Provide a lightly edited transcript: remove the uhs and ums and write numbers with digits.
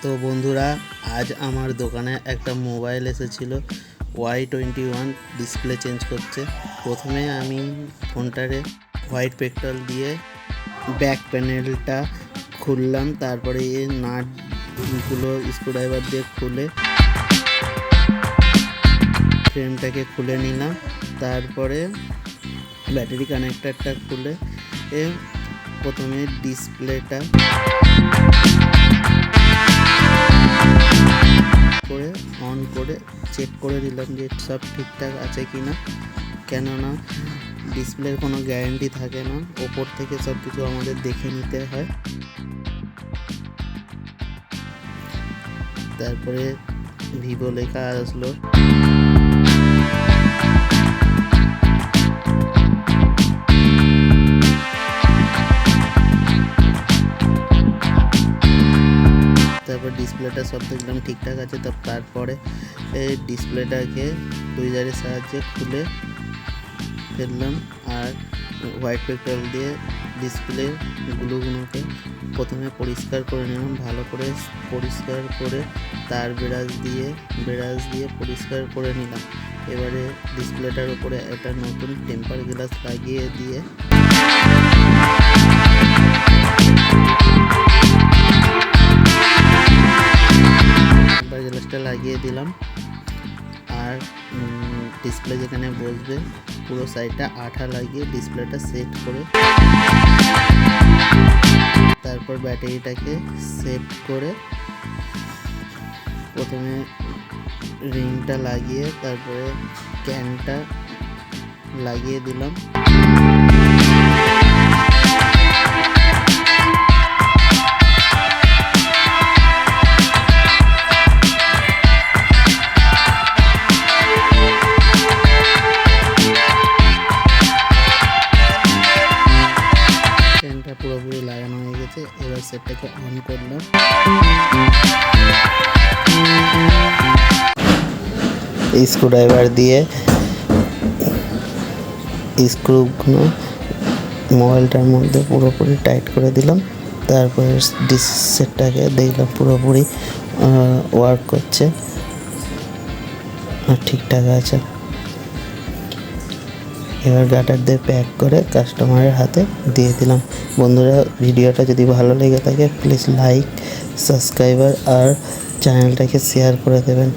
তো বন্ধুরা, আজ আমার দোকানে একটা মোবাইল এসেছিল Y21 ডিসপ্লে চেঞ্জ করছে। প্রথমে আমি ফোনটারে হোয়াইট পেট্রোল দিয়ে ব্যাক প্যানেলটা খুললাম, তারপরে এই নাটগুলো স্ক্রুড্রাইভার দিয়ে খুলে ফ্রেমটাকে খুলে নিলাম। তারপরে ব্যাটারি কানেক্টারটা খুলে প্রথমে ডিসপ্লেটা করে অন করে চেক করে দিলাম যে সব ঠিকঠাক আছে কি না, কেননা ডিসপ্লের কোনো গ্যারান্টি থাকে না, ওপর থেকে সব কিছু আমাদের দেখে নিতে হয়। তারপরে ভিভো লেখা আসলো, তারপর ডিসপ্লেটা সব দেখলাম ঠিকঠাক আছে। তারপরে এই ডিসপ্লেটাকে টুইজারের সাহায্যে খুলে ফেললাম আর হোয়াইট পেট্রোল দিয়ে ডিসপ্লেগুলোকে প্রথমে পরিষ্কার করে নিলাম, ভালো করে পরিষ্কার করে তার ব্রাশ দিয়ে পরিষ্কার করে নিলাম। এবারে ডিসপ্লেটার উপরে একটা নতুন টেম্পার গ্লাস লাগিয়ে দিয়ে গ্লাসটা লাগিয়ে দিলাম। আর ডিসপ্লে যেখানে বসবে পুরো সাইডটা আঠা লাগিয়ে ডিসপ্লেটা সেট করে তারপর ব্যাটারিটাকে সেট করে প্রথমে রিংটা লাগিয়ে তারপরে ক্যানটা লাগিয়ে দিলাম। পুরোপুরি লাগানো হয়ে গেছে। এবার সেটটাকে অন করলাম, স্ক্রুড্রাইভার দিয়ে স্ক্রুগুলো মোবাইলটার মধ্যে পুরোপুরি টাইট করে দিলাম। তারপরে সেটটাকে দেখলাম পুরোপুরি ওয়ার্ক করছে আর ঠিকঠাক আছে। এবার গাটার দিয়ে প্যাক করে কাস্টমারের হাতে দিয়ে দিলাম। বন্ধুরা, ভিডিওটা যদি ভালো লেগে থাকে প্লিজ লাইক, সাবস্ক্রাইবার আর চ্যানেলটাকে শেয়ার করে দেবেন।